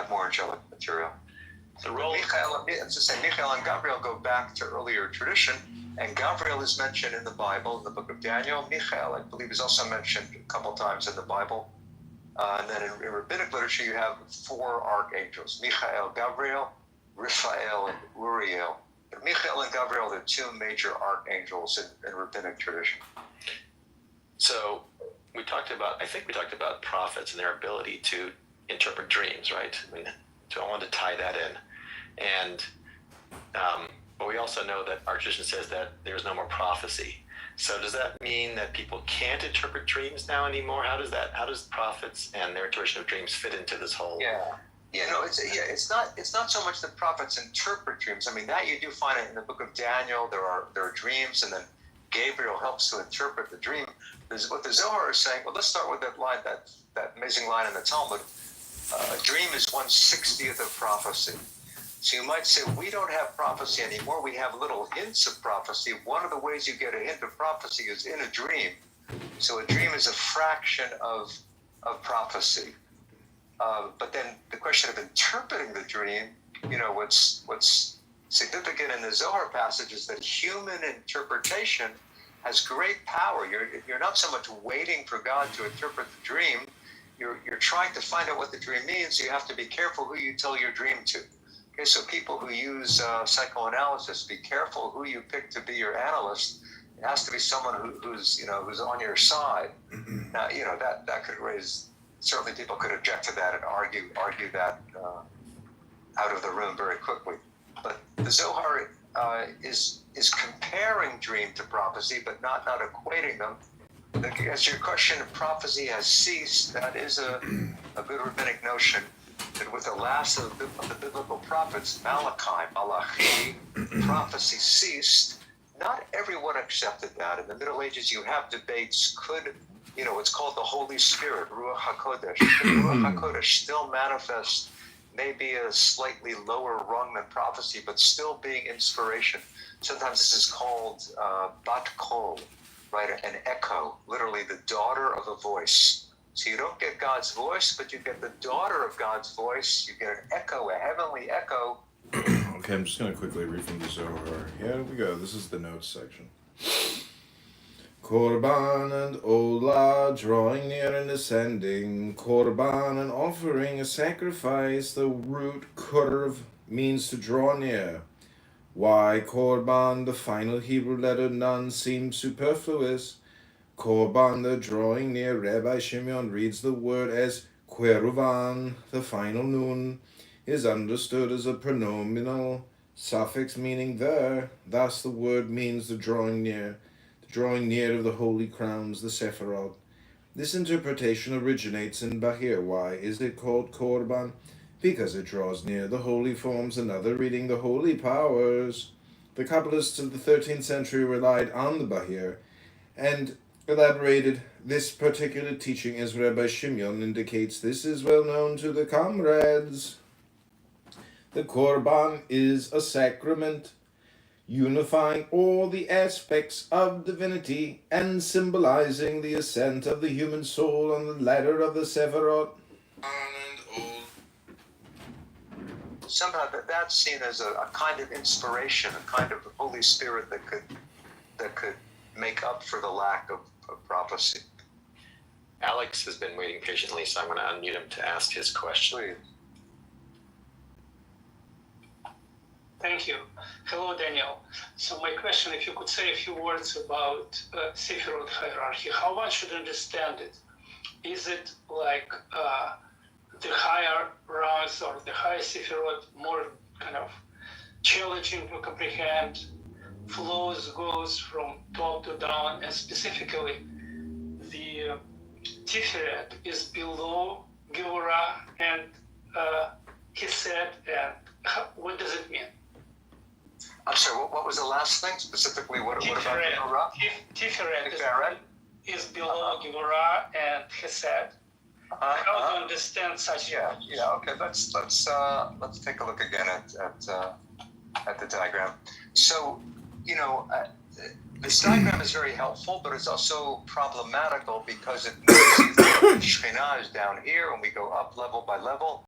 have more angelic material. The role Michael and Gabriel go back to earlier tradition, and Gabriel is mentioned in the Bible, in the book of Daniel. Michael, I believe, is also mentioned a couple times in the Bible. And then in rabbinic literature, you have 4 archangels: Michael, Gabriel, Raphael, and Uriel. But Michael and Gabriel are the 2 major archangels in rabbinic tradition. So I think we talked about prophets and their ability to interpret dreams, right? So I wanted to tie that in. And but we also know that our tradition says that there's no more prophecy. So does that mean that people can't interpret dreams now anymore? How does prophets and their interpretation of dreams fit into this whole? It's not so much that prophets interpret dreams. I mean, that you do find it in the book of Daniel. There are dreams, and then Gabriel helps to interpret the dream. What the Zohar is saying. Well, let's start with that line, that amazing line in the Talmud. A dream is 1/60th of prophecy. So you might say, we don't have prophecy anymore. We have little hints of prophecy. One of the ways you get a hint of prophecy is in a dream. So a dream is a fraction of prophecy. But then the question of interpreting the dream, what's significant in the Zohar passage is that human interpretation has great power. You're not so much waiting for God to interpret the dream. You're trying to find out what the dream means. So you have to be careful who you tell your dream to. Okay, so people who use psychoanalysis, be careful who you pick to be your analyst. It has to be someone who's on your side. Now, that could raise. Certainly, people could object to that and argue that out of the room very quickly. But the Zohar is comparing dream to prophecy, but not equating them. As your question of prophecy has ceased, that is a good rabbinic notion. That with the last of the biblical prophets, Malachi, prophecy ceased. Not everyone accepted that. In the Middle Ages, you have debates. It's called the Holy Spirit, Ruach HaKodesh. Could Ruach HaKodesh still manifest maybe a slightly lower rung than prophecy, but still being inspiration? Sometimes this is called Bat Kol, right? An echo, literally the daughter of a voice. So you don't get God's voice, but you get the daughter of God's voice. You get an echo, a heavenly echo. Okay, I'm just going to quickly read from the Zohar. Here we go. This is the notes section. Korban and Olah drawing near and ascending. Korban and offering a sacrifice. The root kurv means to draw near. Why Korban, the final Hebrew letter Nun, seems superfluous. Korban, the drawing near, Rabbi Shimon reads the word as Kweruvan, the final Nun, is understood as a pronominal suffix meaning there. Thus the word means the drawing near of the holy crowns, the Sephirot. This interpretation originates in Bahir. Why is it called Korban? Because it draws near the holy forms, another reading the holy powers. The Kabbalists of the 13th century relied on the Bahir and elaborated this particular teaching as Rabbi Shimon indicates. This is well known to the comrades. The Korban is a sacrament, unifying all the aspects of divinity and symbolizing the ascent of the human soul on the ladder of the Sephirot. Somehow that's seen as a kind of inspiration, a kind of Holy Spirit that could make up for the lack of prophecy. Alex has been waiting patiently, so I'm going to unmute him to ask his question. Please. Thank you. Hello, Daniel. So my question, if you could say a few words about Sephirot hierarchy, how one should understand it? Is it like the higher rungs or the higher Sephirot more kind of challenging to comprehend, goes from top to down, and specifically the Tiferet is below Gevurah and Hesed, and what does it mean? I'm sorry, what was the last thing specifically? What about Gevurah? Tiferet is below Gevurah and Hesed. How to understand such? Okay. Let's take a look again at the diagram. So, this diagram is very helpful, but it's also problematical because it knows that Shekhinah is down here, and we go up level by level.